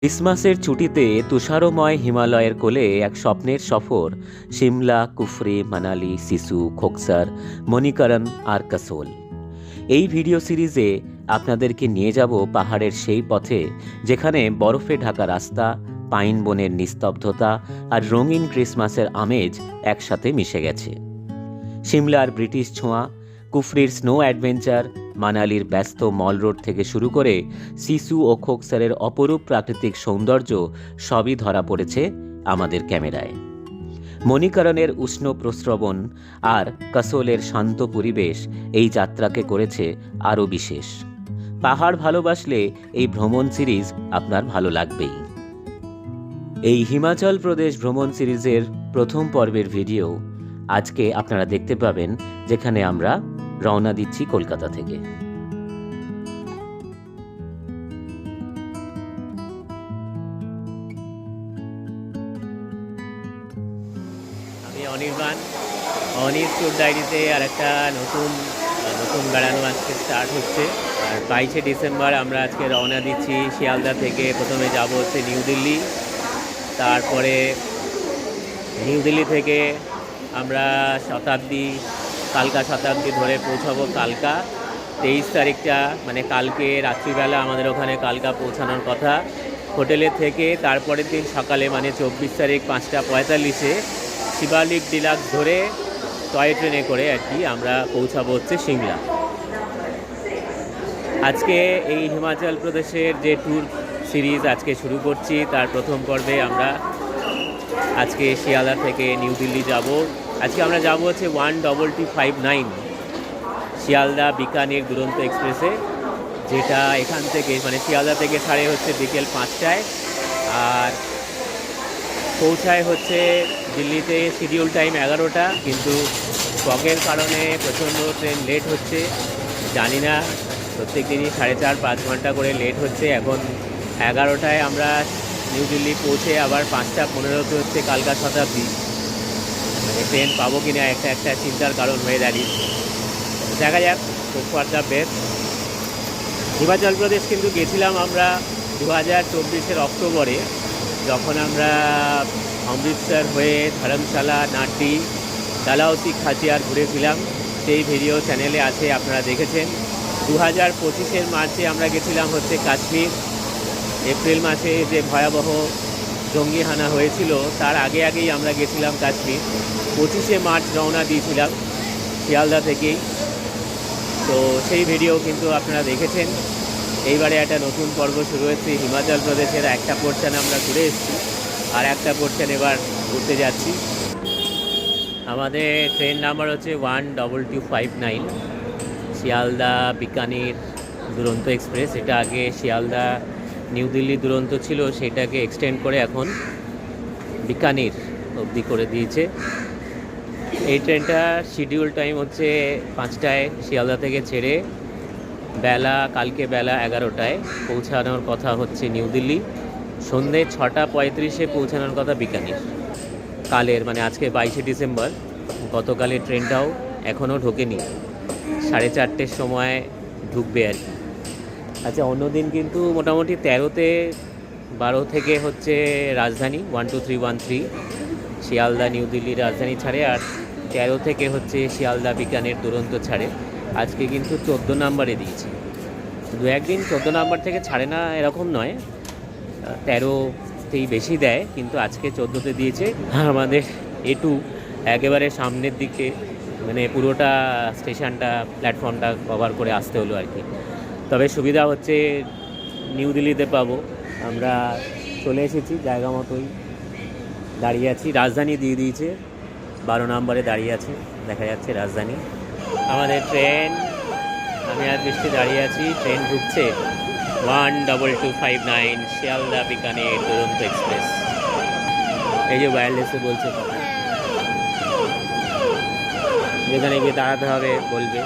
ক্রিসমাসের ছুটিতে তুষারময় হিমালয়ের কোলে এক স্বপ্নের সফর। সিমলা, কুফরি, মানালি, সিসু, খোকসর, মণিকরণ আর কাসোল। এই ভিডিও সিরিজে আপনাদেরকে নিয়ে যাব পাহাড়ের সেই পথে যেখানে বরফে ঢাকা রাস্তা, পাইন বনের নিস্তব্ধতা আর রঙিন ক্রিসমাসের আমেজ একসাথে মিশে গেছে। সিমলার ব্রিটিশ ছোঁয়া, কুফরির স্নো অ্যাডভেঞ্চার, মানালির ব্যস্ত মল রোড থেকে শুরু করে সিসু ও খোকসরের অপরূপ প্রাকৃতিক সৌন্দর্য সবই ধরা পড়েছে আমাদের ক্যামেরায়। মণিকরণের উষ্ণ প্রস্রবণ আর কাসোলের শান্ত পরিবেশ এই যাত্রাকে করেছে আরও বিশেষ। পাহাড় ভালোবাসলে এই ভ্রমণ সিরিজ আপনার ভালো লাগবেই। এই হিমাচল প্রদেশ ভ্রমণ সিরিজের প্রথম পর্বের ভিডিও আজকে আপনারা দেখতে পাবেন, যেখানে আমরা রওনা দিচ্ছি কলকাতা থেকে। আমি অনির্বাণ, অনির ট্যুর ডায়েরিতে আর একটা নতুন বেড়ানো আজকে স্টার্ট হচ্ছে। আর 22শে ডিসেম্বর আমরা আজকে রওনা দিচ্ছি শিয়ালদা থেকে। প্রথমে যাব হচ্ছে নিউ দিল্লি, তারপরে নিউ দিল্লি থেকে আমরা কালকা শতাব্দী ধরে পৌঁছাবো কালকা। 23 তারিখটা মানে কালকে রাত্রিবেলা আমাদের ওখানে কালকা পৌঁছানোর কথা। হোটেলে থেকে তারপরের দিন সকালে মানে 24 তারিখ 5টা 45-এ শিবালিক ডিলাক্স ধরে টয় ট্রেনে করে আর কি আমরা পৌঁছাবো হচ্ছে সিমলা। আজকে এই হিমাচল প্রদেশের যে ট্যুর সিরিজ আজকে শুরু করছি, তার প্রথম পর্বে আমরা আজকে শিয়ালদা থেকে নিউ দিল্লি যাব। আজকে আমরা যাব হচ্ছে 12259 শিয়ালদা বিকানির দুরন্ত এক্সপ্রেসে, যেটা এখান থেকে মানে শিয়ালদা থেকে ছাড়ে হচ্ছে বিকেল 5টায় আর পৌঁছায় হচ্ছে দিল্লিতে শিডিউল টাইম 11টা। কিন্তু ফগের কারণে প্রচণ্ড ট্রেন লেট হচ্ছে। জানি না, প্রত্যেক দিনই 4.5-5 ঘন্টা করে লেট হচ্ছে। এখন 11টায় আমরা নিউ দিল্লি পৌঁছে আবার 5টা 15-তে হচ্ছে কালকা শতাব্দী। মানে ট্রেন পাবো কিনা একটা চিন্তার কারণ হয়ে দাঁড়িয়েছে। দেখা যাক, খুব for the best. Himachal Pradesh কিন্তু গেছিলাম আমরা 2024-এর অক্টোবরে, যখন আমরা অমৃতসর হয়ে ধর্মশালা, নাড্ডি, ডালহৌসি, খাসিয়ার ঘুরেছিলাম। সেই ভিডিও চ্যানেলে আছে, আপনারা দেখেছেন। 2025-এর মার্চে আমরা গেছিলাম হচ্ছে কাশ্মীর। এপ্রিল মাসে যে ভয়াবহ জঙ্গি হানা হয়েছিল তার আগেই আমরা গেছিলাম কাশ্মীর। 25শে মার্চ রওনা দিয়েছিলাম শিয়ালদা থেকেই। তো সেই ভিডিও কিন্তু আপনারা দেখেছেন। এইবারে একটা নতুন পর্ব শুরু হয়েছে। হিমাচল প্রদেশের একটা পোর্শন আমরা ঘুরে এসেছি, আর একটা পোর্শন এবার ঘুরতে যাচ্ছি। আমাদের ট্রেন নাম্বার হচ্ছে 12259 শিয়ালদা বিকানির দুরন্ত এক্সপ্রেস। এটা আগে শিয়ালদা নিউ দিল্লি দুরন্ত ছিল, সেটাকে এক্সটেন্ড করে এখন বিকানির অবধি করে দিয়েছে। এই ট্রেনটার শিডিউল টাইম হচ্ছে 5টায় শিয়ালদা থেকে ছেড়ে কালকে বেলা 11টায় পৌঁছানোর কথা হচ্ছে নিউ দিল্লি। সন্ধ্যে 6টা 35-এ পৌঁছানোর কথা বিকানির। কালের মানে আজকে 22শে ডিসেম্বর, গতকালের ট্রেনটাও এখনও ঢোকেনি। 4:30-এর সময় ঢুকবে আর কি। আচ্ছা, অন্যদিন কিন্তু মোটামুটি 12 থেকে হচ্ছে রাজধানী 12313 শিয়ালদা নিউ দিল্লি রাজধানী ছাড়ে, আর 13 থেকে হচ্ছে শিয়ালদা বিকানের দুরন্ত ছাড়ে। আজকে কিন্তু 14 নাম্বারে দিয়েছে। দু একদিন 14 নাম্বার থেকে ছাড়ে না এরকম নয়, 13তেই বেশি দেয়, কিন্তু আজকে 14তে দিয়েছে। আমাদের এটু একেবারে সামনের দিকে, মানে পুরোটা স্টেশনটা প্ল্যাটফর্মটা কভার করে আসতে হলো আর কি। তবে সুবিধা হচ্ছে নিউ দিল্লিতে পাবো। আমরা চলে এসেছি, জায়গা মতোই দাঁড়িয়ে আছি। রাজধানী দিয়ে দিয়েছে, 12 নম্বরে দাঁড়িয়ে আছে, দেখা যাচ্ছে রাজধানী। আমাদের ট্রেন, আমি আর বৃষ্টি দাঁড়িয়ে আছি, ট্রেন ঢুকছে 12259 শিয়ালদা বিকানের দুরন্ত এক্সপ্রেস। এই যে ওয়্যারলেসে বলছে কথা, যেখানে গিয়ে দাঁড়াতে হবে বলবে।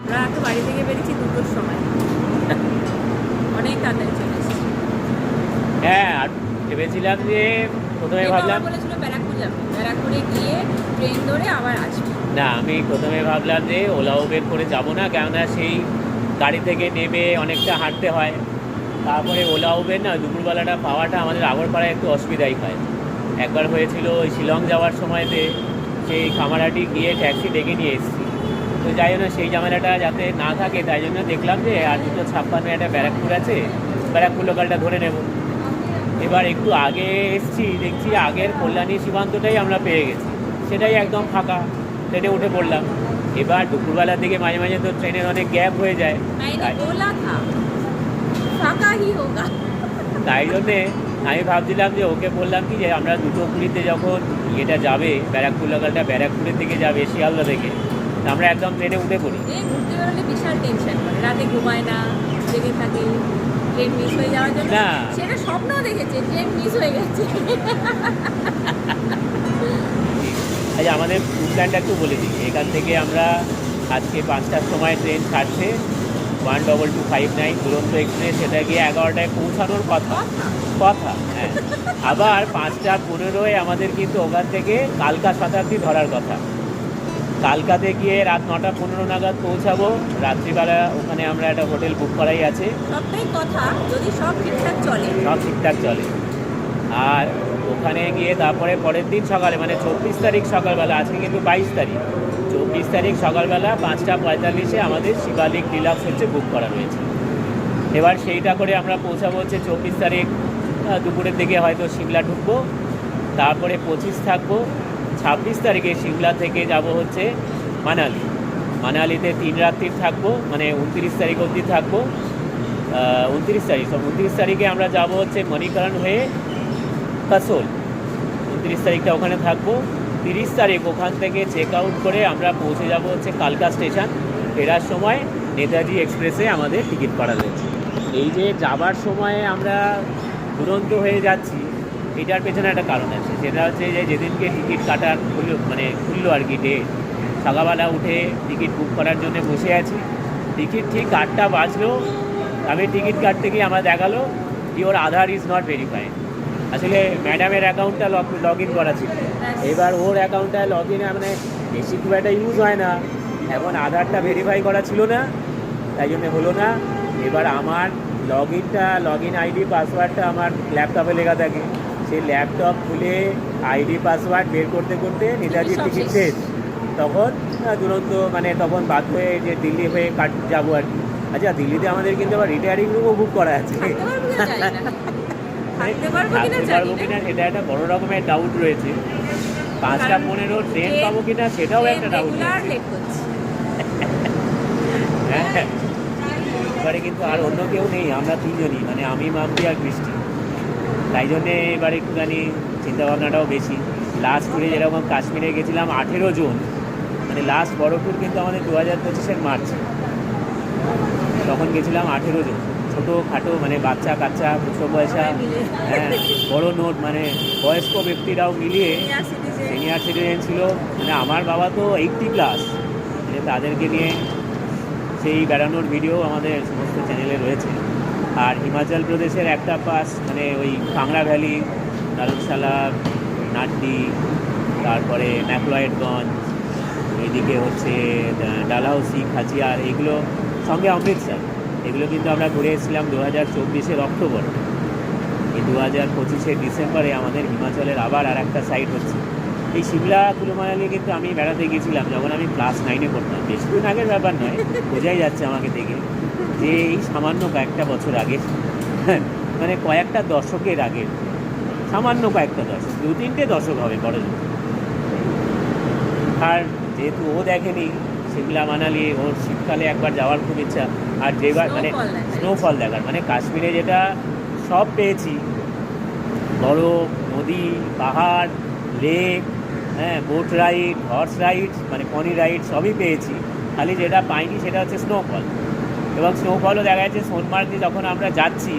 আমরা তো বাড়ি থেকে বেরিয়েছি 2টোর সময়, অনেক তাড়াতাড়ি চলে এসেছি। হ্যাঁ, আর ভেবেছিলাম যে প্রথমে ভাবলাম বলেছিল ব্যারাকপুর যাবে, ব্যারাকপুরে গিয়ে ট্রেন ধরে আবার আসবে। না, আমি প্রথমে ভাবলাম যে ওলা উবের করে যাবো না, কেননা সেই গাড়ি থেকে নেমে অনেকটা হাঁটতে হয়। তারপরে ওলা উবের না দুপুরবেলাটা পাওয়াটা আমাদের আগরপাড়ায় একটু অসুবিধাই হয়। একবার হয়েছিল ওই শিলং যাওয়ার সময়তে সেই খামারহাটি গিয়ে ট্যাক্সি ডেকে নিয়ে এসেছি। তো যাই জন্য সেই ঝামেলাটা যাতে না থাকে তাই জন্য দেখলাম যে আর 2:56 একটা ব্যারাকপুর আছে, ব্যারাকপুর লোকালটা ধরে নেব। এবার একটু আগে এসছি, দেখছি আগের কল্যাণী সীমান্তটাই আমরা পেয়ে গেছি, সেটাই একদম ফাঁকা। ট্রেনে উঠে পড়লাম। এবার দুপুরবেলার দিকে মাঝে মাঝে তো ট্রেনের অনেক গ্যাপ হয়ে যায়, তাই জন্যে আমি ভাবছিলাম যে ওকে বললাম কি যে আমরা 2:20 যখন এটা যাবে ব্যারাকপুর লোকালটা ব্যারাকপুরের দিকে যাবে শিয়ালদা থেকে, আমরা একদম ট্রেনে উঠে পড়ি। ঘুরতে বেরোলে বিশাল টেনশন করে, রাতে ঘুমায় না, জেগে থাকে ট্রেন মিস হয়ে যাওয়ার জন্য। না, সেটা স্বপ্ন দেখেছে ট্রেন মিস হয়ে গেছে। আচ্ছা, আমাদের প্ল্যানটা একটু বলে দিই। এখান থেকে আমরা আজকে 5টার সময় ট্রেন ছাড়ছে 12259 দুরন্ত এক্সপ্রেস, সেটা গিয়ে 11টায় পৌঁছানোর কথা। হ্যাঁ, আবার 5:15 আমাদের কিন্তু ওখান থেকে কালকা শতাব্দী ধরার কথা। কালকাতে গিয়ে রাত 9:15 নাগাদ পৌঁছাবো। রাত্রিবেলা ওখানে আমরা একটা হোটেল বুক করাই আছে। সবটাই কথা যদি সব ঠিকঠাক চলে, সব ঠিকঠাক চলে। আর ওখানে গিয়ে তারপরে পরের দিন সকালে মানে 24 তারিখ সকালবেলা, আজকে কিন্তু 22 তারিখ, 24 তারিখ সকালবেলা 5:45 আমাদের শিবালিক ডিলাক্স হচ্ছে বুক করা রয়েছে। এবার সেইটা করে আমরা পৌঁছাবো হচ্ছে 24 তারিখ দুপুরের দিকে হয়তো সিমলা ঢুকবো, তারপরে 25 থাকবো। 26 তারিখে সিমলা থেকে যাব হচ্ছে মানালি। মানালিতে 3 রাত্রি থাকবো, মানে 29 তারিখ অবধি থাকবো। 29 তারিখে আমরা যাব হচ্ছে মণিকরণ হয়ে কাসোল, 29 তারিখটা ওখানে থাকবো। 30 তারিখ ওখান থেকে চেক আউট করে আমরা পৌঁছে যাব হচ্ছে কালকা স্টেশন। ফেরার সময় নেতাজি এক্সপ্রেসে আমাদের টিকিট করা রয়েছে। এই যে যাবার সময়ে আমরা দুরন্ত হয়ে যাচ্ছি, এটার পেছনে একটা কারণ আছে, সেটা হচ্ছে যে যেদিনকে টিকিট কাটার খুললো আর কি ডেট, সকালবেলা উঠে টিকিট বুক করার জন্য বসে আছি। টিকিট ঠিক 8টা বাজলো, আমি টিকিট কাটতে গিয়ে আমার দেখালো your Aadhaar is not verified. আসলে ম্যাডামের অ্যাকাউন্টটা লগ ইন করা ছিল, এবার ওর অ্যাকাউন্টটা লগ ইন মানে বেশি খুব একটা ইউজ হয় না, এখন আধারটা ভেরিফাই করা ছিল না, তাই জন্য হলো না। এবার আমার লগ ইন আইডি পাসওয়ার্ডটা আমার ল্যাপটপে লেখা থাকে, সেই ল্যাপটপ খুলে আইডি পাসওয়ার্ড বের করতে করতে নেতাজির টিকিট শেষ। তখন দুরন্ত মানে তখন বাধ্য হয়ে যে দিল্লি হয়ে যাবো আর কি। আচ্ছা, দিল্লিতে আমাদের কিন্তু আবার রিটায়ারিং রুমও বুক করা আছে। থাকতে পারবো কিনা সেটা একটা বড় রকমের ডাউট রয়েছে। 5:15 ট্রেন পাবো কিনা সেটাও একটা ডাউট রয়েছে। হ্যাঁ, এবারে কিন্তু আর অন্য কেউ নেই, আমরা 3জনই, মানে আমি, মাম্পি আর বৃষ্টি। তাই জন্যে এবার একটুখানি চিন্তাভাবনাটাও বেশি। লাস্ট ট্যুরে যেরকম কাশ্মীরে গেছিলাম 18 জন, মানে লাস্ট বড় ট্যুর কিন্তু আমাদের 2025 মার্চ, তখন গেছিলাম 18 জন, ছোটো খাটো মানে বাচ্চা কাচ্চা, খুচরো পয়সা, হ্যাঁ, বড় নোট, মানে বয়স্ক ব্যক্তিরাও মিলিয়ে সিনিয়র সিটিজেন ছিল। মানে আমার বাবা তো 80+, মানে তাদেরকে নিয়ে সেই বেড়ানোর ভিডিও আমাদের সমস্ত চ্যানেলে রয়েছে। আর হিমাচল প্রদেশের একটা পাস মানে ওই কাংড়া ভ্যালি, ধর্মশালা, নাড্ডি, তারপরে ম্যাকলয়েডগঞ্জ, এইদিকে হচ্ছে ডালহাউসি, খাচিয়ার, এগুলো সঙ্গে অমৃতসর, এগুলো কিন্তু আমরা ঘুরে এসেছিলাম 2024 অক্টোবর। এই 2025 ডিসেম্বরে আমাদের হিমাচলের আবার আর একটা সাইট হচ্ছে। এই সিমলা কুলু মানালি কিন্তু আমি বেড়াতে গিয়েছিলাম যখন আমি ক্লাস 9-এ পড়তাম, বেশি দিন আগের ব্যাপার নয়, বোঝাই যাচ্ছে আমাকে দেখে যে এই সামান্য কয়েকটা বছর আগে, মানে কয়েকটা দশকের আগে, সামান্য কয়েকটা দশক, 2-3টে দশক হবে বড়। আর যেহেতু ও দেখেনি সিমলা মানালি, ওর শীতকালে একবার যাওয়ার খুব ইচ্ছা। আর যেবার মানে স্নোফল দেখার, মানে কাশ্মীরে যেটা সব পেয়েছি, বরফ, নদী, পাহাড়, লেক, হ্যাঁ, বোট রাইড, হর্স রাইড, মানে পনি রাইড সবই পেয়েছি, খালি যেটা পাইনি সেটা হচ্ছে স্নোফল। এবং স্নোফলও দেখা যাচ্ছে সোনমার্গ দিয়ে যখন আমরা যাচ্ছি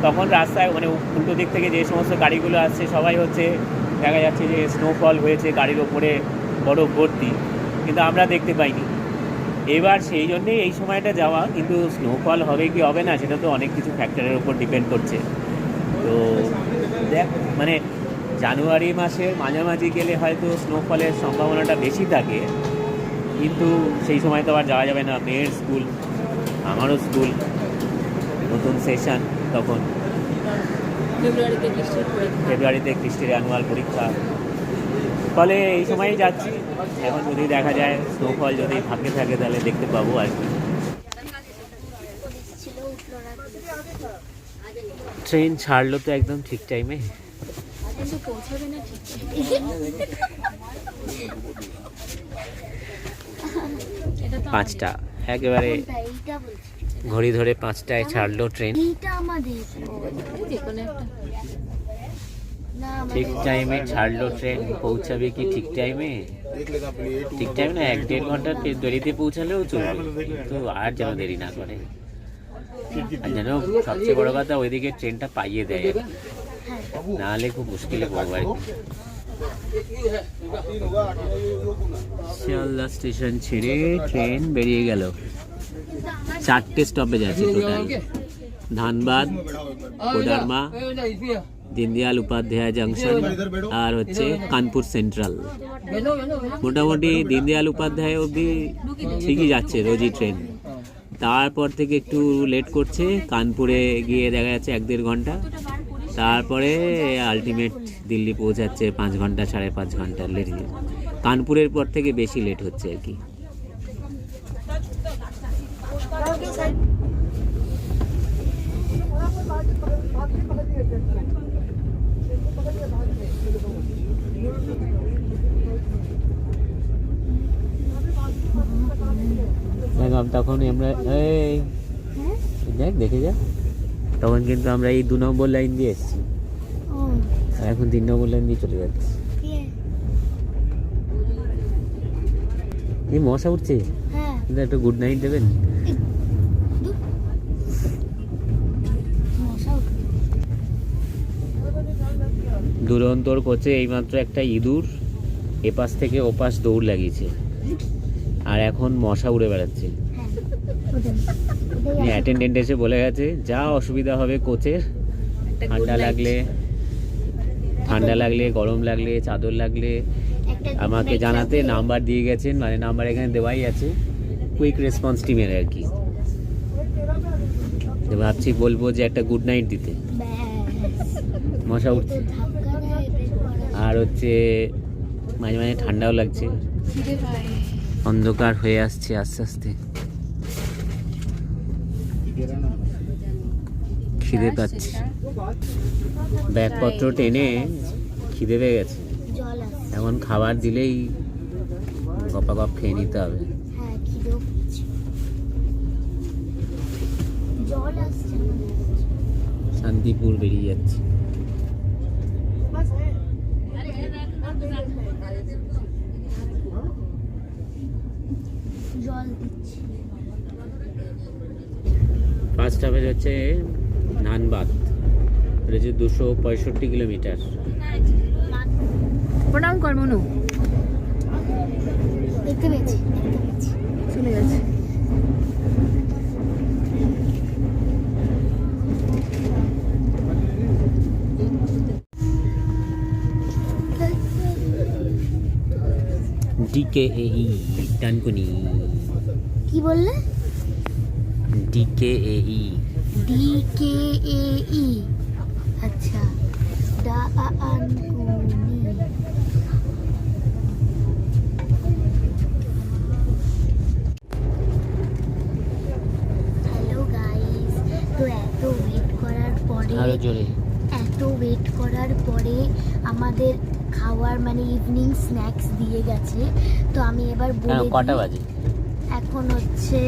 তখন রাস্তায় মানে উল্টো দিক থেকে যে সমস্ত গাড়িগুলো আসছে সবাই হচ্ছে দেখা যাচ্ছে যে স্নোফল হয়েছে গাড়ির ওপরে বরফ ভর্তি, কিন্তু আমরা দেখতে পাইনি। এবার সেই জন্যেই এই সময়টা যাওয়া, কিন্তু স্নোফল হবে কি হবে না সেটা তো অনেক কিছু ফ্যাক্টরের উপর ডিপেন্ড করছে। তো দেখ মানে জানুয়ারি মাসের মাঝামাঝি গেলে হয়তো স্নোফলের সম্ভাবনাটা বেশি থাকে, কিন্তু সেই সময় তো আবার যাওয়া যাবে না, মেয়ের স্কুল, আমারও স্কুল, নতুন সেশন তখন, ফেব্রুয়ারিতে কৃষ্টির অ্যানুয়াল পরীক্ষা, ফলে এই সময়ই যাচ্ছি। এখন যদি দেখা যায় স্নোফল যদি থাকে তাহলে দেখতে পাবো আর কি। ট্রেন ছাড়লো তো একদম ঠিক টাইমে। পৌঁছাবে না ঠিক 5টা একেবারে ঘড়ি ধরে 5টায় ছাড়লো ট্রেন, ঠিক টাইমে ছাড়লো ট্রেন। পৌঁছাবে কি ঠিক টাইমে? ঠিক টাইম না, 1-1.5 ঘন্টা দেরিতে পৌঁছালেও চলবে, তো আর যেন দেরি না করে। আর যেন সবচেয়ে বড় কথা ওইদিকে ট্রেনটা পাইয়ে দেয়, নাহলে খুব মুশকিলে পড়বো আর কি। শিয়ালদা স্টেশন ছেড়ে ট্রেন বেরিয়ে গেল। 4টে স্টপেজ আছে টোটাল, ধানবাদ, কোডারমা, দীনদয়াল উপাধ্যায় জংশন আর হচ্ছে কানপুর সেন্ট্রাল। মোটামুটি দীনদয়াল উপাধ্যায় অবধি ঠিকই যাচ্ছে রোজই ট্রেন, তারপর থেকে একটু লেট করছে, কানপুরে গিয়ে দেখা যাচ্ছে 1-1.5 ঘন্টা, তারপরে আলটিমেট দিল্লি পৌঁছাচ্ছে 5 ঘন্টা 5.5 ঘন্টা লেট। কানপুরের পর থেকে বেশি লেট হচ্ছে আর কি। তখন আমরা দেখে যা, তখন কিন্তু আমরা এই 2 নম্বর লাইন দিয়ে এসেছি, আর এখন 3 নম্বর লাইন দিয়ে চলে যাচ্ছি। এই মশা উঠছে, একটু গুড নাইট দেবেন। দুরন্তর কোচে এইমাত্র একটা ইঁদুর এপাশ থেকে ওপাশ দৌড় লাগিয়েছে, আর এখন মশা উড়ে বেড়াচ্ছে। অ্যাটেন্ডেন্ট এসে বলে গেছে যা অসুবিধা হবে কোচের, ঠান্ডা লাগলে গরম লাগলে চাদর লাগলে আমাকে জানাতে, নাম্বার দিয়ে গেছেন, মানে নাম্বার এখানে দেওয়াই আছে, কুইক রেসপন্স টিমের আর কি। ভাবছি বলবো যে একটা গুড নাইট দিতে, মশা উঠছে আর হচ্ছে মাঝে মাঝে ঠান্ডাও লাগছে, অন্ধকার হয়ে আসছে আস্তে আস্তে, খিদে পাচ্ছে, ব্যাগপত্র টেনে খিদে পেয়ে গেছে, এখন খাবার দিলেই গপাগপ খেয়ে নিতে হবে। শান্তিপুর বেরিয়ে যাচ্ছে। ফার্স্ট স্টপেজ হচ্ছে ধানবাদ, এটা হচ্ছে 265 কিলোমিটার। প্রণাম কর মনু, দেখতে পেয়েছি চলে গেছে। DKAE ডানকুনি। কি বললে? DKAE। DKAE, আচ্ছা, ডানকুনি। হ্যালো গাইস, তো এত ওয়েট করার পরে আমাদের খাওয়ার মানে ইভিনিং স্ন্যাক্স দিয়ে গেছে। তো আমি এবার বলে কটা বাজে? এখন হচ্ছে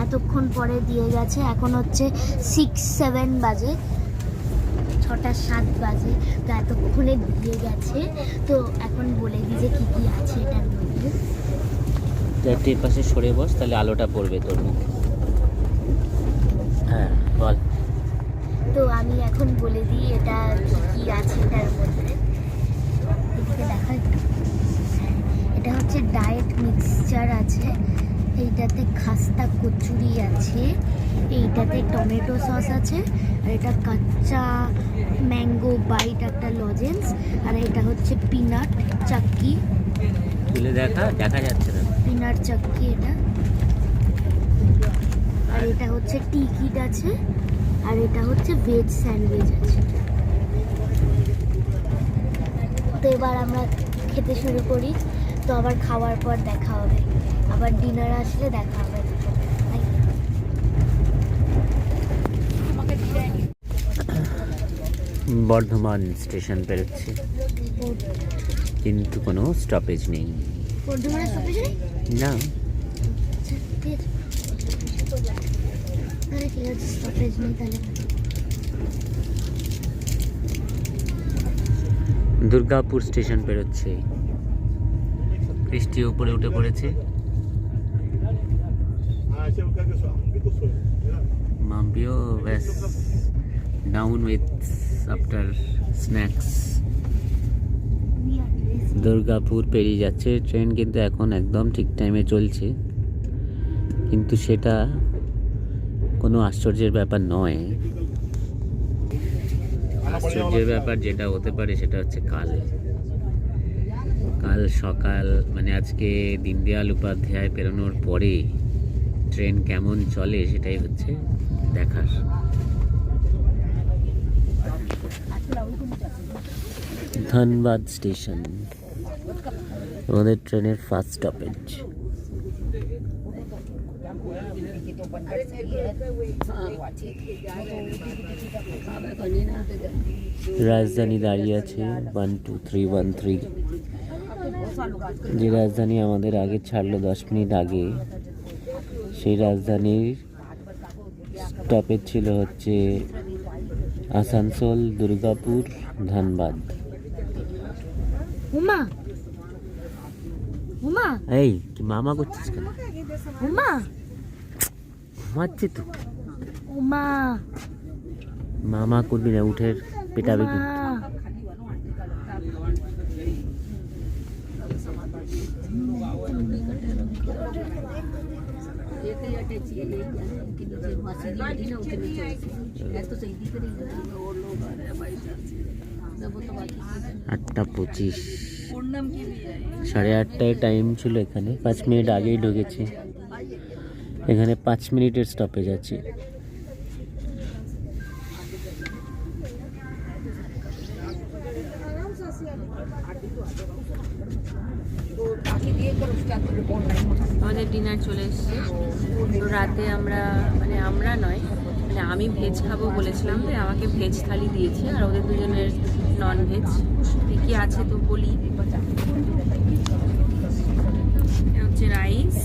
এতক্ষণ পরে দিয়ে গেছে, এখন হচ্ছে 6-7 বাজে, 6টা 7 বাজে, তো এতক্ষণে দিয়ে গেছে। তো এখন বলে দিই যে কী কী আছে এটার মধ্যে। একটু পাশে সরে বস, তাহলে আলোটা পড়বে তোর মুখে। হ্যাঁ বল। তো আমি এখন বলে দিই এটা কী কী আছে এটার মধ্যে। এদিকে দেখা, এটা হচ্ছে ডায়েট মিক্সচার আছে, এইটাতে খাস্তা কচুরি আছে, এইটাতে টমেটো সস আছে, আর এটা কাঁচা ম্যাঙ্গো বাইট একটা লজেন্স, আর এটা হচ্ছে পিনাট চাক্কি। তুলে দেখা যাচ্ছে না। পিনাট চাক্কি এটা। আর এটা হচ্ছে টিকিট আছে, আর এটা হচ্ছে ভেজ স্যান্ডউইচ আছে। তো এবার আমরা খেতে শুরু করি, তো আবার খাওয়ার পর দেখা হবে, আবার ডিনার আসলে দেখা হবে। বর্ধমান স্টেশন পেরোচ্ছে, কিন্তু কোনো স্টপেজ নেই। বর্ধমানের স্টপেজ নেই? না, আচ্ছা ঠিক আছে, তাহলে ঠিক আছে, স্টপেজ নেই তাহলে। দুর্গাপুর স্টেশন পেরোচ্ছে, বৃষ্টি উপরে উঠে পড়েছে। মাম্পিও ব্যাস down with after snacks. Durgapur পেরিয়ে যাচ্ছে ট্রেন, কিন্তু এখন একদম ঠিক টাইমে চলছে, কিন্তু সেটা কোনো আশ্চর্যের ব্যাপার নয়। আশ্চর্যের ব্যাপার যেটা হতে পারে সেটা হচ্ছে কাল সকাল, মানে আজকে দীনদয়াল উপাধ্যায় পেরোনোর পরে ট্রেন কেমন চলে সেটাই হচ্ছে দেখার। ধানবাদ স্টেশন আমাদের ট্রেনের ফার্স্ট স্টপেজ। রাজধানী দাঁড়িয়ে আছে 12313, যে রাজধানী আমাদের আগে ছাড়লো 10 মিনিট আগে। সেই রাজধানীর স্টপেজ ছিল হচ্ছে আসানসোল, দুর্গাপুর, ধানবাদ। উমা উমা এই কি মামা করছিস কেন? উমা ঘুমাচ্ছে তো। উমা মামা করবি না, উঠে পেটাবে কিন্তু। আটটা 25, 8:30টায় টাইম ছিল এখানে, 5 মিনিট আগেই ঢুকেছি। এখানে 5 মিনিটের স্টপেজ আছে। আমাদের ডিনার চলে এসছে। তো রাতে আমরা আমি ভেজ খাবো বলেছিলাম, তো আমাকে ভেজ থালি দিয়েছে, আর ওদের দুজনের নন ভেজ। কি আছে তো বলি, হচ্ছে রাইস,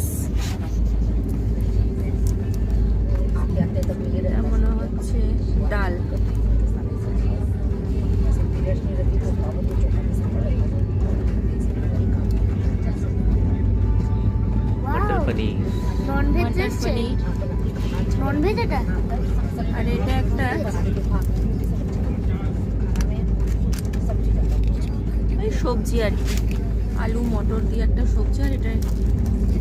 মনে হচ্ছে ডাল, মটর পনির, ননভেজ এসছে, ননভেজ এটা। আর এটা একটা ওই সবজি আর কি, আলু মটর দিয়ে একটা সবজি, আর এটা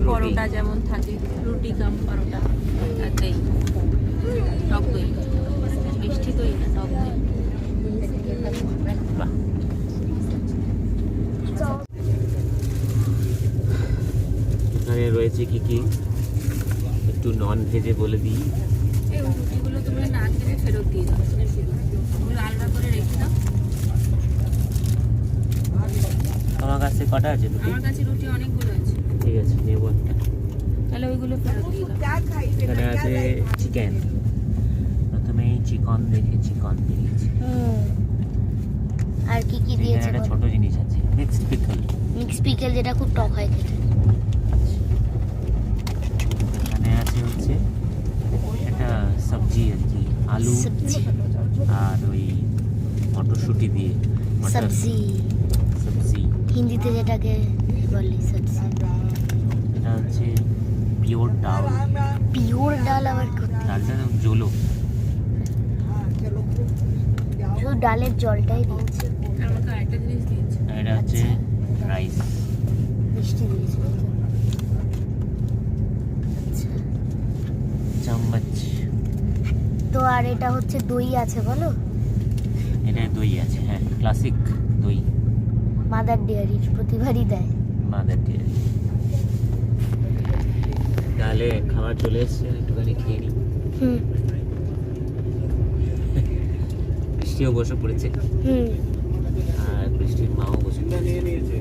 পরোটা যেমন থাকে, রুটি কাম পরোটা, আর দই, টক দই, মিষ্টি দই না টক দই। বাহ। এখানে রয়েছে কি কি একটু নন ভেজে বলে দিই। এই রুটিগুলো তুমি না খেলে ফেরত দিয়ে দাও, ওগুলো আলাদা করে রেখে দাও। আমার কাছে কটা আছে রুটি? আমার কাছে রুটি অনেকগুলো আছে। ঠিক আছে, নেব একটা। তাহলে ওইগুলো ফেরত দিয়ে দাও। এখানে আছে চিকেন, প্রথমেই চিকেন দিয়েছি। আর কি কি এখানে দিয়েছে? একটা ছোট জিনিস আছে, মিক্সড পিকল। মিক্স পিকেল, যেটা খুব টক হয় খেতে। এখানে আছে হচ্ছে একটা সবজি আর কি, আলু সবজি, আর ওই মটরশুঁটি দিয়ে সবজি সবজি। হিন্দিতে যেটাকে বলে সবজি। এটা হচ্ছে পিওর ডাল, পিওর ডাল আবার কোথায়? ডালটা জলো, শুধু ডালের জলটাই দিয়েছে, আমাকে আরেকটা জিনিস দিয়েছে। আর এটা হচ্ছে রাইস। মিষ্টি দিয়েছে। আর এটা হচ্ছে দই আছে বলো, এটা দই আছে, হ্যাঁ ক্লাসিক দই, মাদার ডেয়ারির প্রতিবারই দেয়। Mother dairy. তাহলে খাবার চলে এসছে, একটুখানি খেয়ে নিই। হুম বৃষ্টিও বসে পড়েছে, হুম। আর বৃষ্টির মাও বসে পড়েছে।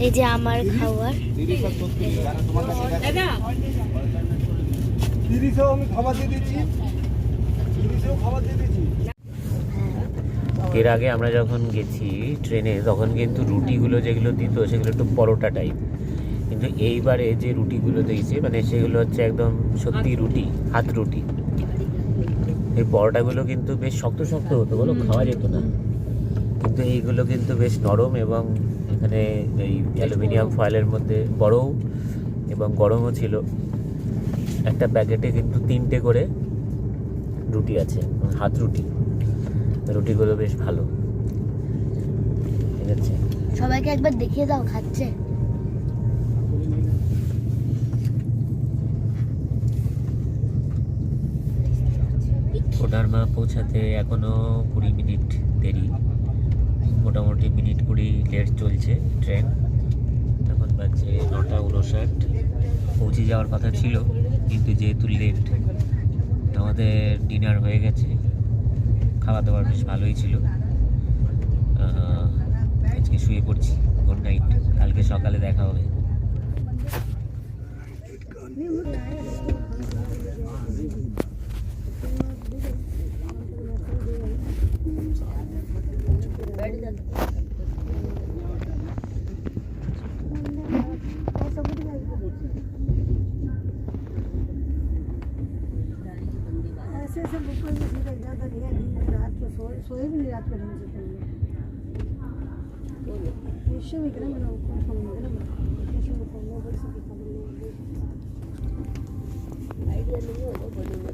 এই যে আমার খাবার। দাদা আমি খাবার দিয়ে দিচ্ছি, খাবার দিয়ে দিচ্ছি। এর আগে আমরা যখন গেছি ট্রেনে তখন কিন্তু রুটিগুলো যেগুলো দিত সেগুলো একটু পরোটা টাইপ, কিন্তু এইবারে যে রুটিগুলো দিয়েছে মানে সেগুলো হচ্ছে একদম সত্যি রুটি, হাত রুটি। এই পরোটাগুলো কিন্তু বেশ শক্ত শক্ত হতো, বলো খাওয়া যেত না, কিন্তু এইগুলো কিন্তু বেশ নরম এবং এখানে এই অ্যালুমিনিয়াম ফয়েলের মধ্যে বড়ও এবং গরমও ছিল। একটা প্যাকেটে কিন্তু 3টে করে রুটি আছে, হাত রুটি। রুটিগুলো বেশ ভালো, ঠিক আছে। সবাইকে একবার দেখিয়ে দাও খাচ্ছে। কোডারমা পৌঁছাতে এখনো 20 মিনিট দেরি, মোটামুটি মিনিট 20 লেট চলছে ট্রেন। এখন বাজছে 9:59। পৌঁছে যাওয়ার কথা ছিল, কিন্তু যেহেতু লেট আমাদের ডিনার হয়ে গেছে, খাওয়া দাওয়ার বেশ ভালোই ছিল। আজকে শুয়ে পড়ছি, গুড নাইট, কালকে সকালে দেখা হবে। ऐसे ऐसे बुक में सीधे ज़्यादा नहीं है, रात को सोए भी नहीं, रात को ढंग से पहले विश्व में कितना मैंने ऊपर फोन में विश्व में फोन में बड़ी सी खबर नहीं आइडिया नहीं होगा बोलने में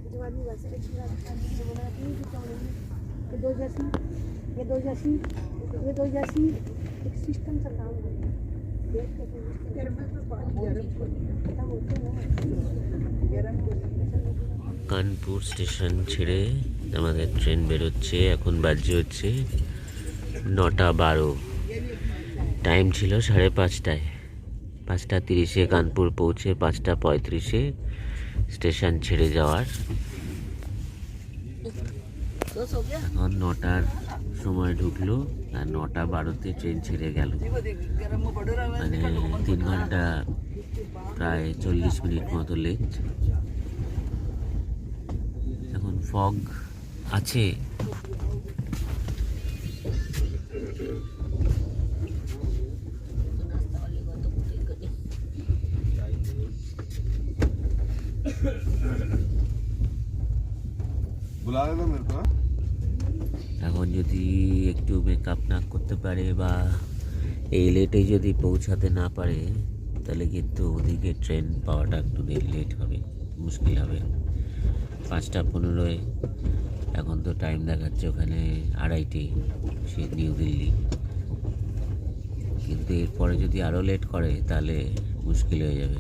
जवानी वैसे एक बोला कि दो जैसी एक सिस्टम सा काम है। কানপুর স্টেশন ছেড়ে আমাদের ট্রেন বেরোচ্ছে। এখন বাজে হচ্ছে 9:12, টাইম ছিল 5:30। 5:30 কানপুর পৌঁছে 5:35 স্টেশন ছেড়ে যাওয়ার। এখন 9টার সময় ঢুকলো আর 9:12 ট্রেন ছেড়ে গেল, মানে 3 ঘন্টা প্রায় 40 মিনিট মতো লেট। এখন ফগ আছে, এখন যদি একটু মেকআপ না করতে পারে বা এই লেটে যদি পৌঁছাতে না পারে তাহলে কিন্তু ওদিকে ট্রেন পাওয়াটা একটু লেট হবে, মুশকিল হবে। 5:15 এখন তো টাইম দেখাচ্ছে ওখানে 2:30 সে নিউ দিল্লি, কিন্তু এরপরে যদি আরও লেট করে তাহলে মুশকিল হয়ে যাবে।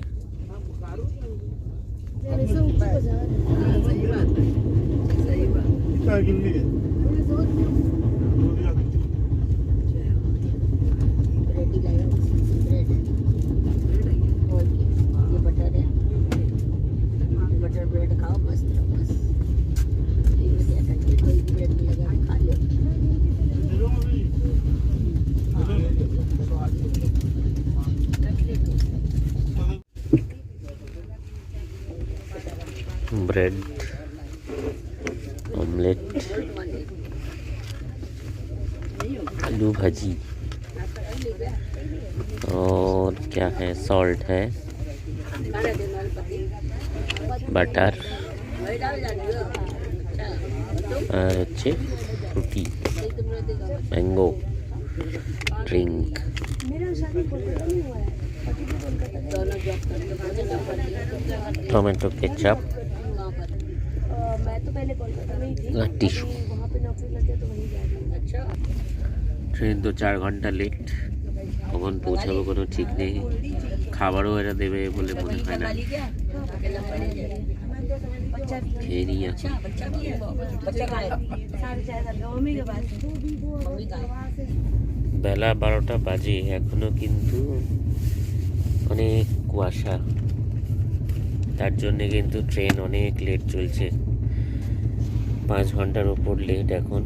ब्रेड ऑमलेट, आलू भाजी और क्या है, सॉल्ट है, बटर और अच्छे Frooti, mango drink, tomato ketchup, मैं तो पहले कोलकाता में ही थी, टिश्यू। वहाँ पे नौकरी लग गया तो वहीं जा रही हूँ। अच्छा ट्रेन तो 4 घंटा लेट। কখন পৌঁছাবো কোনো ঠিক নেই। খাবারও এরা দেবে বলে মনে হয় না। খেয়ে নিই এখন। বেলা 12টা বাজে, এখনো কিন্তু অনেক কুয়াশা, তার জন্যে কিন্তু ট্রেন অনেক লেট চলছে। 5 ঘন্টার ওপর লেট এখন।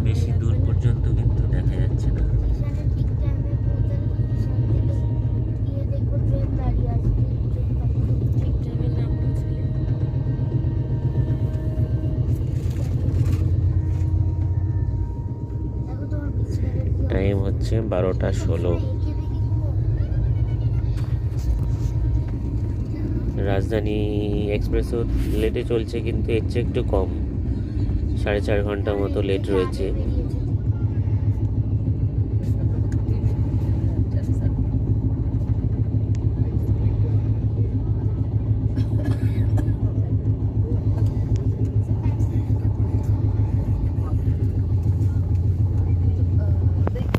বেশি দূর পর্যন্ত কিন্তু দেখা যাচ্ছে না। টাইম হচ্ছে 12টা 16। রাজধানী এক্সপ্রেসও লেটে চলছে, কিন্তু এর চেয়ে একটু কম, 4.5 ঘন্টা মতো লেট রয়েছে।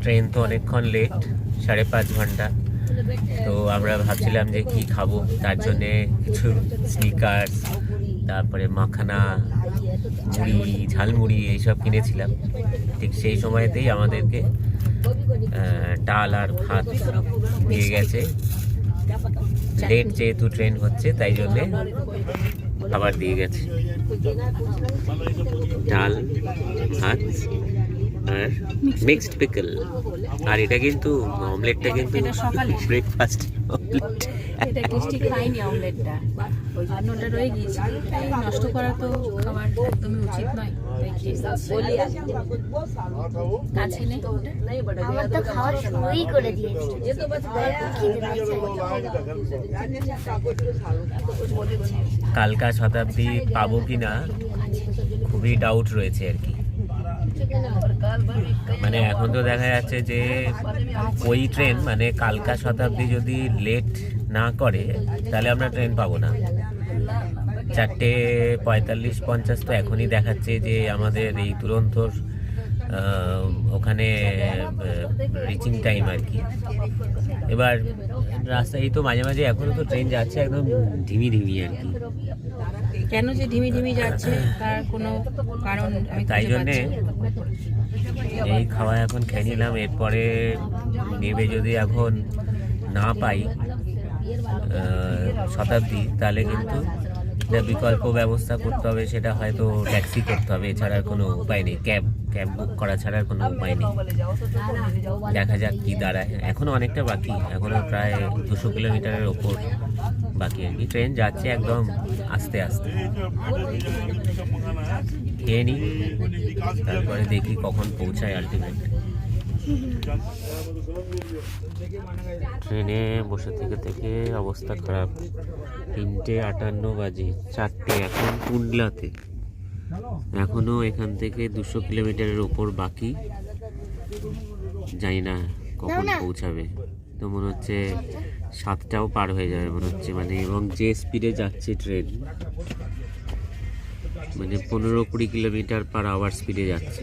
ট্রেন তো অনেকক্ষণ লেট, 5.5 ঘন্টা। তো আমরা ভাবছিলাম যে কি খাবো, তার জন্যে কিছু স্নিকার্স, তারপরে মাখানা, মুড়ি, ঝালমুড়ি এইসব কিনেছিলাম। ঠিক সেই সময়তেই আমাদেরকে ডাল আর ভাত দিয়ে গেছে। লেট যেহেতু ট্রেন হচ্ছে, তাই জন্যে খাবার দিয়ে গেছে। ডাল, ভাত আর মিক্সড পিকল। আর এটা কিন্তু অমলেটটা কিন্তু এটা সকালে ব্রেকফাস্ট অমলেট। এটা টেস্টি খাইনি অমলেটটা, ওই জন্য ওটা রয়ে গিয়েছে। তাই নষ্ট করা তো খাবার একদমই উচিত নয়, তাই খেয়ে কাছে নেই। আমার তো খাওয়ার শুরুই করে দিয়েছি। কালকা শতাব্দী পাবো কিনা খুবই ডাউট রয়েছে আর কি। মানে এখন তো দেখা যাচ্ছে যে ওই ট্রেন, মানে কালকা শতাব্দী যদি লেট না করে তাহলে আমরা ট্রেন পাবো না। 4:45-50 তো এখনই দেখাচ্ছে যে আমাদের এই দুরন্তর ওখানে রিচিং টাইম আর কি। এবার রাস্তায় তো মাঝে মাঝে এখনো তো ট্রেন যাচ্ছে একদম ধিমি ধিমি আর কি। কেন যে ধিমি ধিমি যাচ্ছে তার কোনো কারণ আমি তাই খুঁজে জন্যে পাচ্ছি না। এই খাওয়া এখন খেয়ে নিলাম। এরপরে নেবে যদি এখন না পাই শতাব্দী, তাহলে কিন্তু একটা বিকল্প ব্যবস্থা করতে হবে, সেটা হয়তো ট্যাক্সি করতে হবে, এছাড়া কোনো উপায় নেই। ক্যাব বুক করা ছাড়া কোনো উপায় নেই। দেখা যাক কি দাঁড়ায়। এখনো অনেকটা বাকি, এখনো প্রায় 200 কিলোমিটারের ওপর বাকি আর কি। ট্রেন যাচ্ছে একদম আস্তে আস্তে। খেয়ে নিই, তারপরে দেখি কখন পৌঁছায় আলটিমেট। ট্রেনে বসে থেকে থেকে অবস্থা খারাপ। 3:58 বাজে, 4টে এখন কুন্ডলাতে। এখনো এখান থেকে 200 কিলোমিটারের ওপর বাকি। জানি না কখন পৌঁছাবে। তো মনে হচ্ছে 7টাও পার হয়ে যাবে মনে হচ্ছে, মানে। এবং যে স্পিডে যাচ্ছে ট্রেন, মানে 15-20 কিলোমিটার পার আওয়ার স্পিডে যাচ্ছে।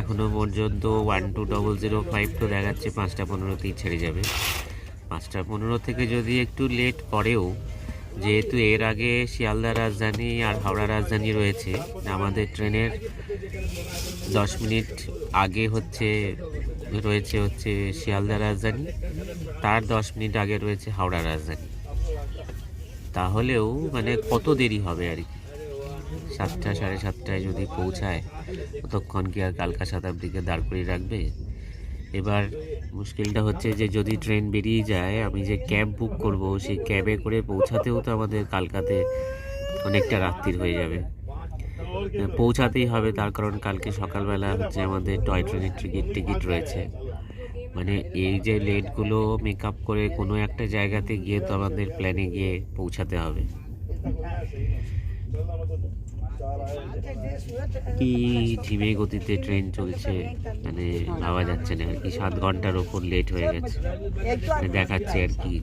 এখনো পর্যন্ত 12005 তো দেখাচ্ছে, 5:15তেই ছেড়ে যাবে। 5:15 থেকে যদি একটু লেট করেও, যেহেতু এর আগে শিয়ালদা রাজধানী আর হাওড়া রাজধানী রয়েছে, আমাদের ট্রেনের 10 মিনিট আগে রয়েছে শিয়ালদা রাজধানী, তার 10 মিনিট আগে রয়েছে হাওড়া রাজধানী। তাহলেও মানে কত দেরি হবে আর কি। 7টা 7:30টায় যদি পৌঁছায়, ততক্ষণ কি আর কালকা শতাব্দীকে দাঁড় করিয়ে রাখবে? এবার মুশকিলটা হচ্ছে যে যদি ট্রেন বেরিয়ে যায়, আমি যে ক্যাব বুক করব, সেই ক্যাবে করে পৌঁছাতেও তো আমাদের কালকাতে অনেকটা রাত্রির হয়ে যাবে। পৌঁছাতেই হবে, তার কারণ কালকে সকালবেলা আমাদের টয় ট্রেনের টিকিট রয়েছে। মানে এই যে লেটগুলো মেক আপ করে কোনো একটা জায়গাতে গিয়ে তো আমাদের প্ল্যানে গিয়ে পৌঁছাতে হবে। কি ধীমে গতিতে ট্রেন চলছে, মানে ভাবা যাচ্ছে না আর কি। 7 ঘন্টার ওপর লেট হয়ে গেছে, মানে দেখাচ্ছে আর কি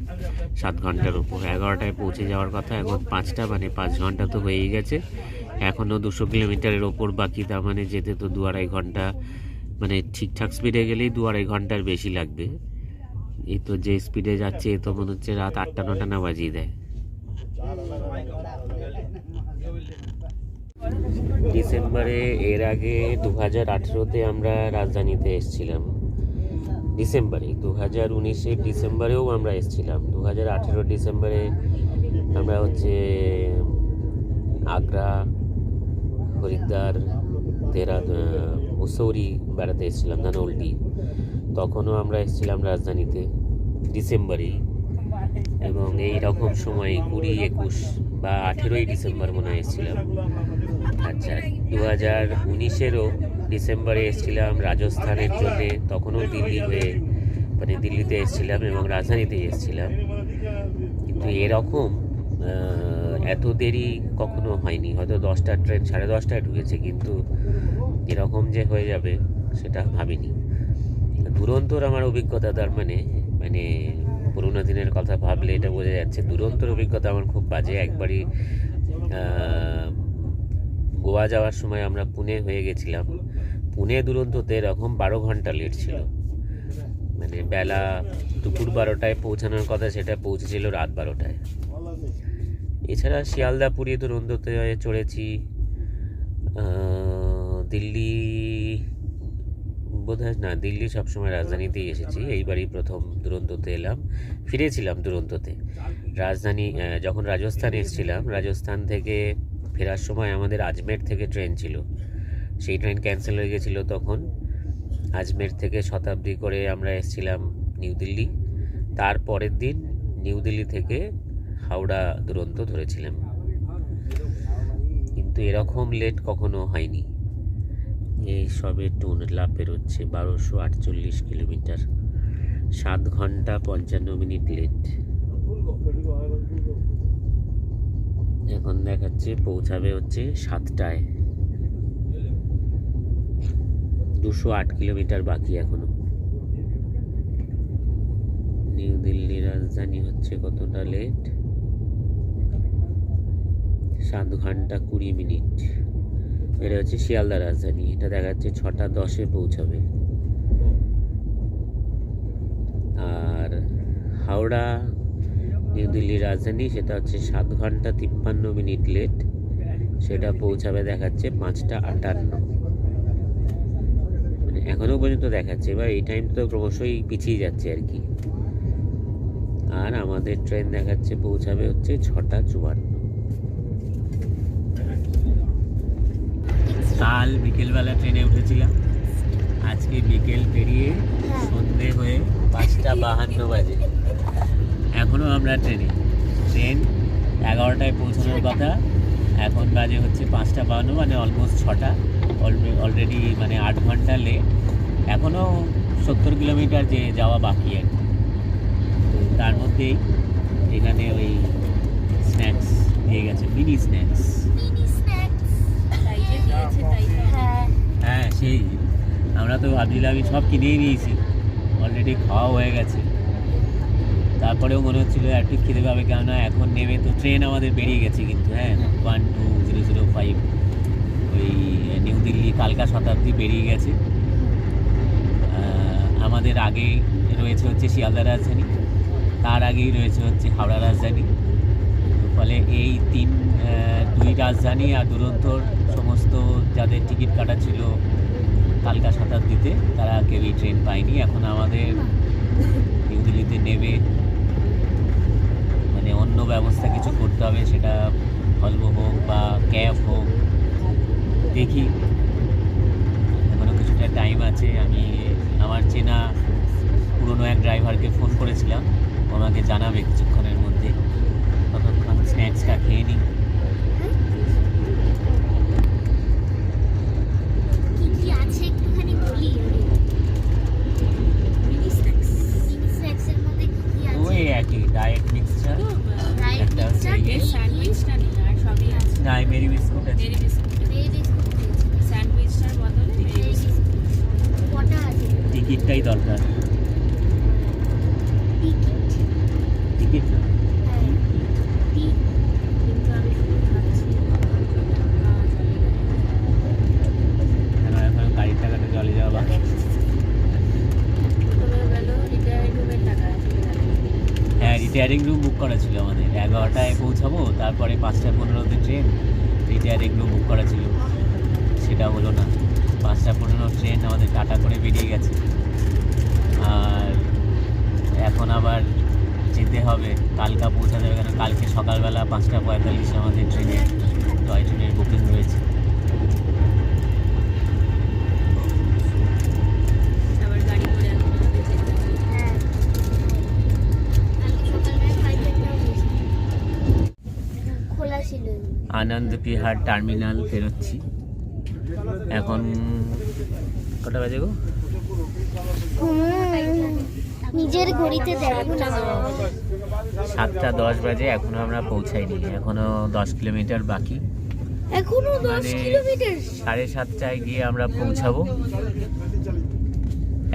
7 ঘন্টার ওপর। 11টায় পৌঁছে যাওয়ার কথা, এখন 5টা, মানে 5 ঘন্টা তো হয়েই গেছে। এখনও 200 কিলোমিটারের ওপর বাকি, তার মানে যেতে তো 2-2.5 ঘন্টা, মানে ঠিকঠাক স্পিডে গেলেই 2-2.5 ঘন্টার বেশি লাগবে। এই তো যে স্পিডে যাচ্ছে এ তো মনে হচ্ছে রাত 8টা-9টা না বাজিয়ে দেয়। ডিসেম্বরে এর আগে 2018-তে আমরা রাজধানীতে এসেছিলাম। ডিসেম্বরে 2019-এর ডিসেম্বরেও আমরা এসেছিলাম। 2018 ডিসেম্বরে আমরা হচ্ছে আগ্রা, হরিদ্বার, মুসৌরি বেড়াতে এসেছিলাম, ধানওল্টি। তখনও আমরা এসেছিলাম রাজধানীতে ডিসেম্বরেই, এবং এই রকম সময় 20-21 বা 18ই ডিসেম্বর মনে হয় এসেছিলাম। আচ্ছা, 2019-এরও ডিসেম্বরে এসেছিলাম রাজস্থানের জন্যে, তখনও দিল্লি হয়ে মানে দিল্লিতে এসেছিলাম এবং রাজধানীতে এসেছিলাম। কিন্তু এরকম এত দেরি কখনো হয়নি। হয়তো 10টার ট্রেন 10:30টায় ঢুকেছে, কিন্তু এরকম যে হয়ে যাবে সেটা ভাবিনি। দুরন্তর আমার অভিজ্ঞতা, তার মানে পুরোনো দিনের কথা ভাবলে এটা বোঝা যাচ্ছে দুরন্তর অভিজ্ঞতা আমার খুব বাজে। একবারই গোয়া যাওয়ার সময় আমরা পুনে হয়ে গেছিলাম। পুনে দুরন্ততে এরকম 12 ঘন্টা লেট ছিল, মানে বেলা দুপুর 12টায় পৌঁছানোর কথা, সেটা পৌঁছেছিল রাত 12টায়। এছাড়া শিয়ালদা পুরী দুরন্ততে চড়েছি। দিল্লি বোধহয় না, দিল্লি সবসময় রাজধানীতেই এসেছি। এইবারই প্রথম দুরন্ততে এলাম, ফিরেছিলাম দুরন্ততে। রাজধানী যখন রাজস্থানে এসেছিলাম, রাজস্থান থেকে ফেরার সময় আমাদের আজমের থেকে ট্রেন ছিল, সেই ট্রেন ক্যান্সেল হয়ে গেছিলো। তখন আজমের থেকে শতাব্দী করে আমরা এসেছিলাম নিউ দিল্লি। তার পরের দিন নিউ দিল্লি থেকে হাওড়া দুরন্ত ধরেছিলাম। কিন্তু এরকম লেট কখনো হয়নি। এই সবে টুনলা পেরোচ্ছে, 1248 কিলোমিটার, 7 ঘন্টা 55 মিনিট লেট। এখন দেখাচ্ছে পৌঁছাবে হচ্ছে 7টায়। 208 কিলোমিটার বাকি এখনো। নিউ দিল্লি রাজধানী হচ্ছে কতটা লেট, 7 ঘন্টা 20 মিনিট। এটা হচ্ছে শিয়ালদা রাজধানী, এটা দেখাচ্ছে 6:10-এ পৌঁছাবে। আর হাওড়া নিউ দিল্লি রাজধানী, সেটা হচ্ছে 7 ঘন্টা 53 মিনিট লেট, সেটা পৌঁছাবে দেখাচ্ছে 5:58। মানে এখনও পর্যন্ত দেখাচ্ছে। এবার এই টাইম তো ক্রমশই পিছিয়ে যাচ্ছে আর কি। আর আমাদের ট্রেন দেখাচ্ছে পৌঁছাবে হচ্ছে 6:54। কাল বিকেলবেলা ট্রেনে উঠেছিলাম, আজকে বিকেল পেরিয়ে সন্ধে হয়ে 5:52 বাজে, এখনও আমরা ট্রেনে। ট্রেন 11টায় পৌঁছানোর কথা, এখন বাজে হচ্ছে 5:52, মানে অলমোস্ট 6টা। অলরেডি মানে 8 ঘন্টা লেট। এখনও 70 কিলোমিটার যে যাওয়া বাকি আর কি। তো তার মধ্যেই এখানে ওই স্ন্যাক্স দিয়ে গেছে, মিনি স্ন্যাক্স। হ্যাঁ, সেই আমরা তো ভাবছিলাম সব কিনেই নিয়েছি, অলরেডি খাওয়া হয়ে গেছে। তারপরেও মনে হচ্ছিলো একটু খেতে পাবে, কেননা এখন নেমে তো ট্রেন আমাদের বেরিয়ে গেছে। কিন্তু হ্যাঁ, 12005 ওই নিউ দিল্লি কালকা শতাব্দী বেরিয়ে গেছে। আমাদের আগেই রয়েছে হচ্ছে শিয়ালদা রাজধানী, তার আগেই রয়েছে হচ্ছে হাওড়া রাজধানী। ফলে এই দুই রাজধানী আর দুরন্তর সমস্ত যাদের টিকিট কাটা ছিল কালকা শতাব্দীতে, তারা কেউই ট্রেন পায়নি। এখন আমাদের নিউ দিল্লিতে নেবে মানে অন্য ব্যবস্থা কিছু করতে হবে, সেটা ভলভো হোক বা ক্যাব হোক, দেখি। এখনও কিছুটা টাইম আছে। আমি আমার চেনা পুরনো এক ড্রাইভারকে ফোন করেছিলাম, ওনাকে জানাবে কিছুক্ষণের মধ্যে। ততক্ষণ স্ন্যাক্সটা খেয়ে নিই। ওই একই ডায়েট মিক্সচার, একটা হচ্ছে স্যান্ডউইচটা নেই, আর সবই আছে। না, মেরি বিস্কুট আছে। মেরি বিস্কুট, স্যান্ডউইচটার বদলে মেরি বিস্কুট। টিকিটটাই দরকার। টিকিট কিন্তু আমি শুধু খাচ্ছি রিপেয়ারিং রুম বুক করা ছিল আমাদের, 11টায় পৌঁছাবো, তারপরে 5:15-তে ট্রেন, রিপেয়ারিং রুম বুক করা ছিল, সেটা হলো না। 5:15 ট্রেন আমাদের টাটা করে বেরিয়ে গেছে, আর এখন আবার যেতে হবে, কালকা পৌঁছাতে হবে, কারণ কালকে সকালবেলা 5:45 আমাদের ট্রেনে, টয় ট্রেনের বুকিং রয়েছে। আবার গাড়ি করে এখন আমাদের যেতে হবে। হ্যাঁ কালকে সকালবেলা ফ্লাইটটাও খোলা ছিল। আনন্দ বিহার টার্মিনাল বেরোচ্ছি এখন। কটা বাজে গো? নিজের ঘড়িতে দেখো না। 7:10 বাজে, এখনো আমরা পৌঁছাইনি, এখনো 10 কিলোমিটার বাকি। এখনো 10 মানে কিলোমিটার। 7:30টায় গিয়ে আমরা পৌঁছাবো।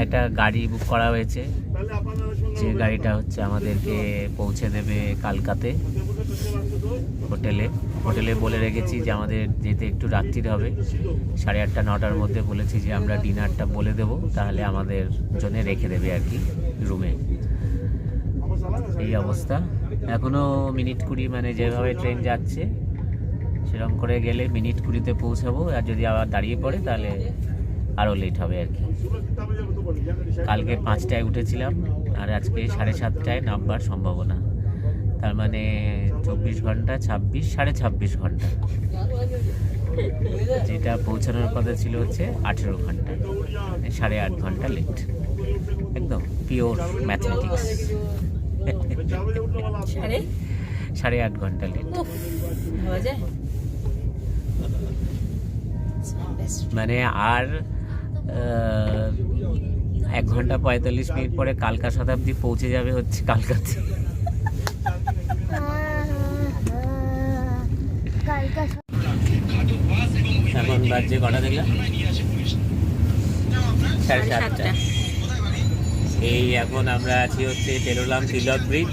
একটা গাড়ি বুক করা হয়েছে, যে গাড়িটা হচ্ছে আমাদেরকে পৌঁছে দেবে কালকাতে হোটেলে বলে রেখেছি যে আমাদের যেতে একটু রাত্রির হবে, 8:30-9টার মধ্যে বলেছি যে আমরা ডিনারটা বলে দেবো, তাহলে আমাদের জন্য রেখে দেবে আর কি রুমে। এই অবস্থা, এখনও মিনিট 20, মানে যেভাবে ট্রেন যাচ্ছে সেরকম করে গেলে মিনিট 20-তে পৌঁছাবো, আর যদি আবার দাঁড়িয়ে পড়ে তাহলে আরও লেট হবে আর কি। কালকে 5টায় উঠেছিলাম, আর আজকে 7:30টায় নামবার সম্ভাবনা, তার মানে 24 ঘন্টা, 26 ঘন্টা, যেটা পৌঁছানোর কথা ছিল হচ্ছে 18 ঘন্টা, মানে 8.5 ঘন্টা লেট, একদম পিওর ম্যাথমেটিক্স। 8.5 ঘন্টা লেট, ভাবা যায়? মানে আর 1 ঘন্টা 45 মিনিট পরে কালকা শতাব্দী পৌঁছে যাবে হচ্ছে কালকাতে। কালকা এখন বাজে কটা দেখলাম? 7:30। এই এখন আমরা আছি হচ্ছে পেরোলাম তিলক ব্রিজ,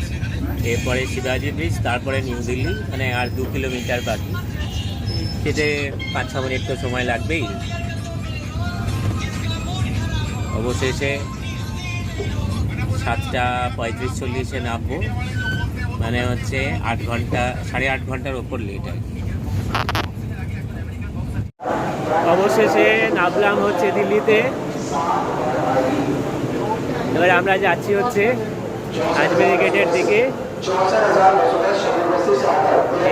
এরপরে শিবাজি ব্রিজ, তারপরে নিউ দিল্লি, মানে আর 2 কিলোমিটার বাকি, যেতে 5-6 মিনিট তো সময় লাগবেই। অবশেষে 7:35-40-এ নামবো, মানে হচ্ছে 8 ঘন্টা, 8.5 ঘন্টার ওপর লেট আর কি। অবশেষে নামলাম হচ্ছে দিল্লিতে। এবার আমরা যাচ্ছি হচ্ছে আজমেরি গেটের দিকে।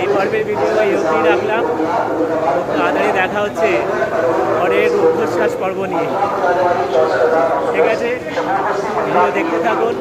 এই পর্বের ভিডিও এই অবধি রাখলাম, খুব তাড়াতাড়ি দেখা হচ্ছে পরের রুদ্ধশ্বাস পর্ব নিয়ে। ঠিক আছে, ভিডিও দেখতে থাকুন।